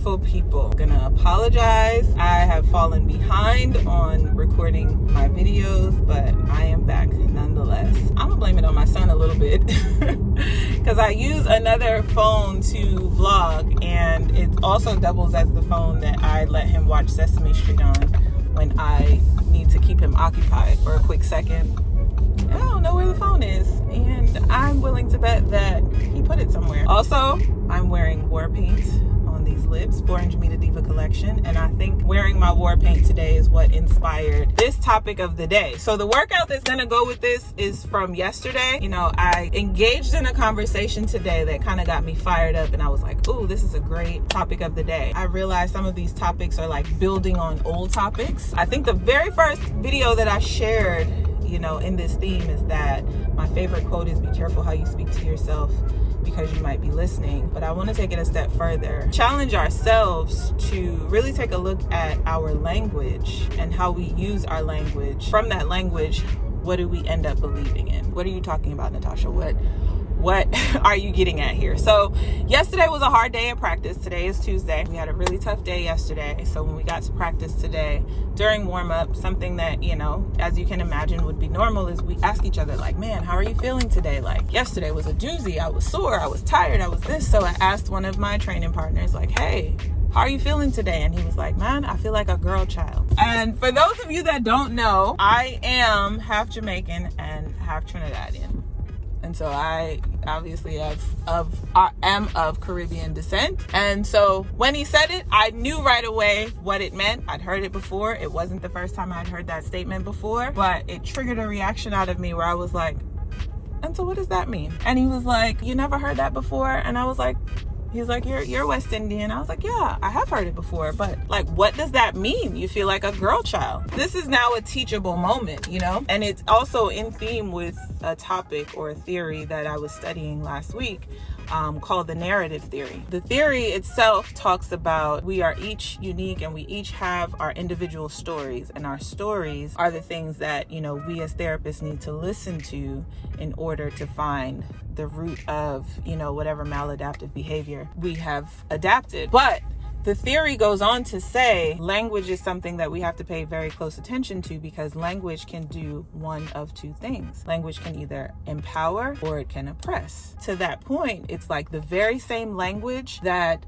beautiful people. I'm gonna apologize. I have fallen behind on recording my videos, but I am back nonetheless. I'm gonna blame it on my son a little bit because I use another phone to vlog, and it also doubles as the phone that I let him watch Sesame Street on when I need to keep him occupied for a quick second. I don't know where the phone is, and I'm willing to bet that he put it somewhere. Also, I'm wearing war paint on these lips, 400 Meter Diva collection, and I think wearing my war paint today is what inspired this topic of the day. So the workout that's gonna go with this is from yesterday. You know, I engaged in a conversation today that kind of got me fired up, and I was like, ooh, this is a great topic of the day. I realized some of these topics are like building on old topics. I think the very first video that I shared, you know, in this theme is that my favorite quote is, be careful how you speak to yourself because you might be listening. But I want to take it a step further, challenge ourselves to really take a look at our language and how we use our language. From that language, what do we end up believing in? What are you talking about, Natasha? What are you getting at here? So yesterday was a hard day at practice. Today is Tuesday. We had a really tough day yesterday. So when we got to practice today, during warm-up, something that, you know, as you can imagine would be normal is we ask each other like, man, how are you feeling today? Like, yesterday was a doozy. I was sore. I was tired. I was this. So I asked one of my training partners like, hey, how are you feeling today? And he was like, man, I feel like a girl child. And for those of you that don't know, I am half Jamaican and half Trinidadian. And so I obviously am of Caribbean descent. And so when he said it, I knew right away what it meant. I'd heard it before. It wasn't the first time I'd heard that statement before, but it triggered a reaction out of me where I was like, and so what does that mean? And he was like, you never heard that before? And I was like, he's like, you're West Indian. I was like, yeah, I have heard it before, but like, what does that mean? You feel like a girl child. This is now a teachable moment, you know? And it's also in theme with a topic or a theory that I was studying last week, called the narrative theory. The theory itself talks about we are each unique and we each have our individual stories, and our stories are the things that, you know, we as therapists need to listen to in order to find the root of, you know, whatever maladaptive behavior we have adapted. But the theory goes on to say language is something that we have to pay very close attention to, because language can do one of two things. Language can either empower or it can oppress. To that point, it's like the very same language that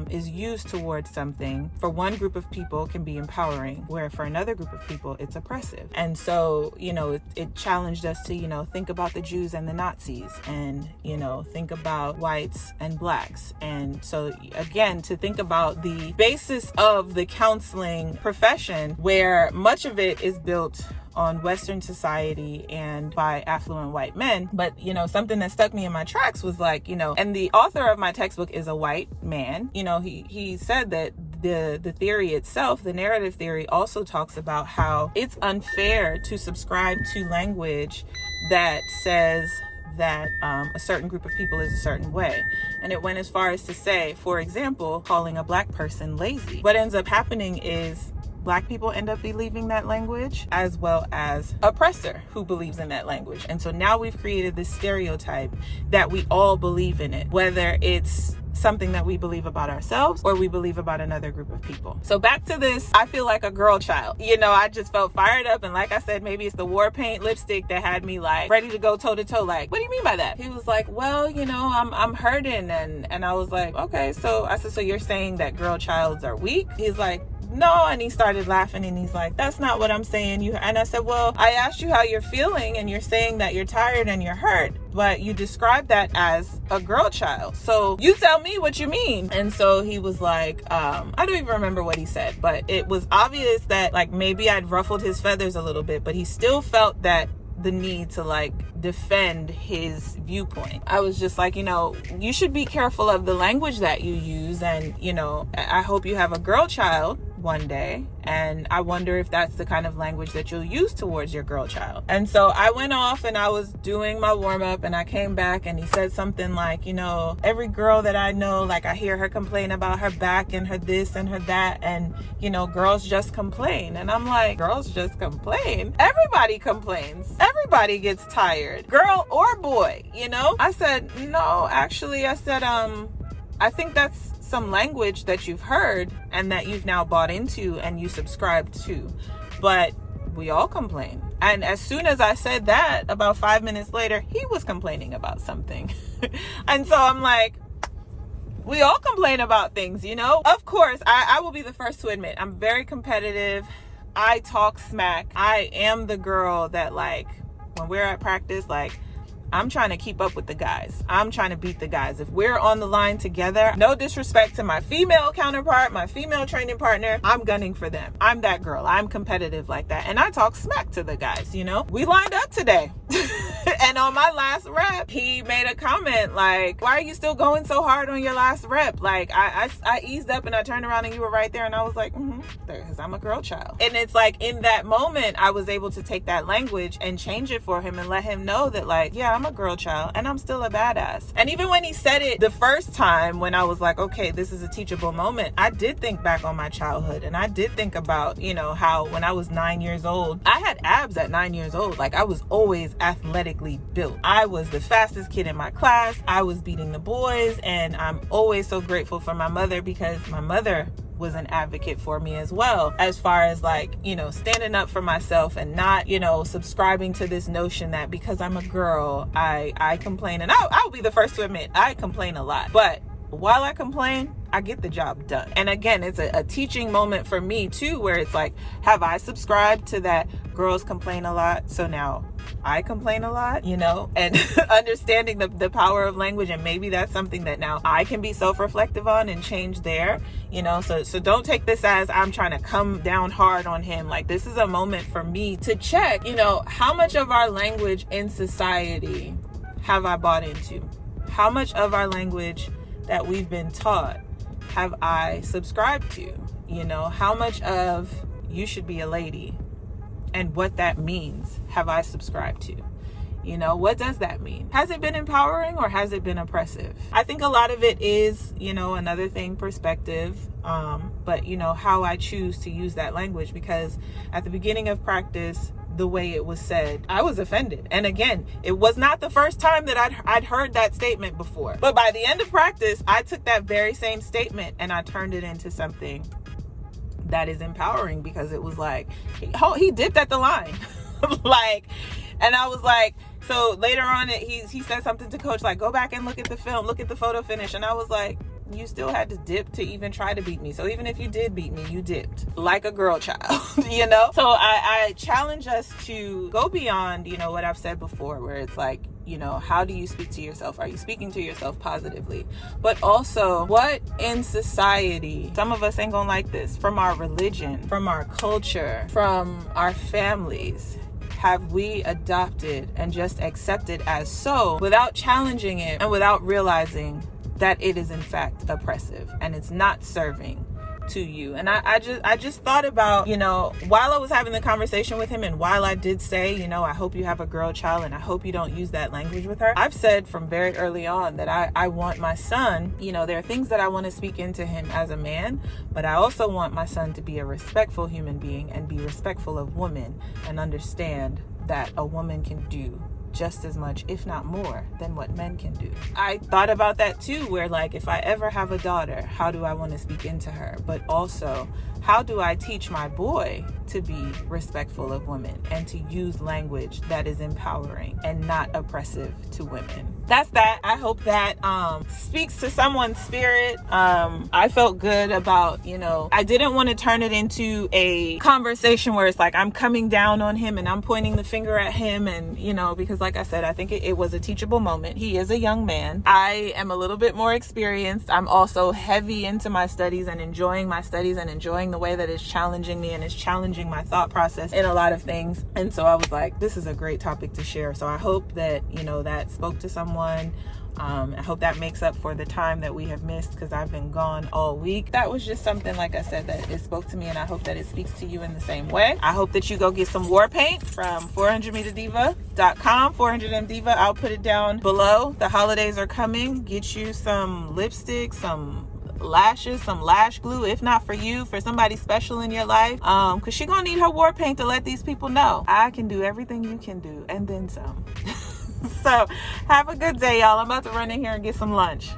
is used towards something for one group of people can be empowering, where for another group of people it's oppressive. And so, you know, it challenged us to, you know, think about the Jews and the Nazis, and, you know, think about whites and blacks. And so again, to think about the basis of the counseling profession, where much of it is built on Western society and by affluent white men. But, you know, something that stuck me in my tracks was like, you know, and the author of my textbook is a white man. You know, he said that the theory itself, the narrative theory, also talks about how it's unfair to subscribe to language that says that a certain group of people is a certain way. And it went as far as to say, for example, calling a black person lazy. What ends up happening is Black people end up believing that language, as well as oppressor who believes in that language. And so now we've created this stereotype that we all believe in it, whether it's something that we believe about ourselves or we believe about another group of people. So back to this, I feel like a girl child. You know, I just felt fired up. And like I said, maybe it's the war paint lipstick that had me like ready to go toe to toe. Like, what do you mean by that? He was like, well, you know, I'm hurting. And I was like, okay. So I said, so you're saying that girl childs are weak? He's like, no. And he started laughing and he's like, that's not what I'm saying. And I said, well, I asked you how you're feeling and you're saying that you're tired and you're hurt, but you described that as a girl child. So you tell me what you mean. And so he was like, I don't even remember what he said, but it was obvious that like maybe I'd ruffled his feathers a little bit, but he still felt that the need to like defend his viewpoint. I was just like, you know, you should be careful of the language that you use. And, you know, I hope you have a girl child one day, and I wonder if that's the kind of language that you'll use towards your girl child. And so I went off and I was doing my warm-up, and I came back and he said something like, you know, every girl that I know, like I hear her complain about her back and her this and her that, and you know, girls just complain. And I'm like, girls just complain? Everybody complains. Everybody gets tired, girl or boy, you know? I said, no, actually, I said, I think that's some language that you've heard and that you've now bought into and you subscribed to. But we all complain. And as soon as I said that, about 5 minutes later, he was complaining about something. And so I'm like, we all complain about things, you know? Of course, I will be the first to admit, I'm very competitive. I talk smack. I am the girl that, like, when we're at practice, like, I'm trying to keep up with the guys. I'm trying to beat the guys. If we're on the line together, no disrespect to my female counterpart, my female training partner, I'm gunning for them. I'm that girl. I'm competitive like that. And I talk smack to the guys, you know? We lined up today. And on my last rep, he made a comment like, why are you still going so hard on your last rep? Like, I eased up and I turned around and you were right there. And I was like, because I'm a girl child. And it's like, in that moment, I was able to take that language and change it for him and let him know that, like, yeah, I'm a girl child and I'm still a badass. And even when he said it the first time, when I was like, okay, this is a teachable moment, I did think back on my childhood. And I did think about, you know, how when I was 9 years old, I had abs at 9 years old. Like, I was always athletically built. I was the fastest kid in my class. I was beating the boys. And I'm always so grateful for my mother, because my mother was an advocate for me as well, as far as, like, you know, standing up for myself and not, you know, subscribing to this notion that because I'm a girl, I complain. And I'll be the first to admit, I complain a lot. But while I complain, I get the job done. And again, it's a teaching moment for me too, where it's like, have I subscribed to that girls complain a lot, so now I complain a lot, you know? And understanding the power of language, and maybe that's something that now I can be self-reflective on and change there, you know? So don't take this as I'm trying to come down hard on him. Like, this is a moment for me to check, you know, how much of our language in society have I bought into? How much of our language that we've been taught have I subscribed to? You know, how much of you should be a lady and what that means have I subscribed to? You know, what does that mean? Has it been empowering or has it been oppressive? I think a lot of it is, you know, another thing, perspective. But, you know, how I choose to use that language, because at the beginning of practice, the way it was said, I was offended. And again, it was not the first time that I'd heard that statement before. But by the end of practice, I took that very same statement and I turned it into something that is empowering, because it was like, he dipped at the line. Like, and I was like, so later on, he said something to coach, like, go back and look at the film, look at the photo finish. And I was like, you still had to dip to even try to beat me. So even if you did beat me, you dipped like a girl child, you know? So I challenge us to go beyond, you know, what I've said before, where it's like, you know, how do you speak to yourself? Are you speaking to yourself positively? But also, what in society, some of us ain't gonna like this, from our religion, from our culture, from our families, have we adopted and just accepted as so, without challenging it and without realizing that it is in fact oppressive and it's not serving to you? And I just thought about, you know, while I was having the conversation with him, and while I did say, you know, I hope you have a girl child and I hope you don't use that language with her, I've said from very early on that I want my son, you know, there are things that I want to speak into him as a man, but I also want my son to be a respectful human being and be respectful of women and understand that a woman can do just as much, if not more, than what men can do. I thought about that too, where, like, if I ever have a daughter, how do I want to speak into her? But also, how do I teach my boy to be respectful of women and to use language that is empowering and not oppressive to women? That's that. I hope that speaks to someone's spirit. I felt good about, you know, I didn't want to turn it into a conversation where it's like I'm coming down on him and I'm pointing the finger at him, and, you know, because like I said, I think it was a teachable moment. He is a young man. I am a little bit more experienced. I'm also heavy into my studies and enjoying my studies and enjoying the way that it's challenging me and it's challenging my thought process in a lot of things. And so I was like, this is a great topic to share. So I hope that, you know, that spoke to someone. I hope that makes up for the time that we have missed, because I've been gone all week. That was just something, like I said, that it spoke to me, and I hope that it speaks to you in the same way. I hope that you go get some war paint from 400mdiva.com, 400mdiva. I'll put it down below. The holidays are coming. Get you some lipstick, some lashes, some lash glue, if not for you, for somebody special in your life, because she's gonna need her war paint to let these people know I can do everything you can do and then some. So have a good day, y'all. I'm about to run in here and get some lunch.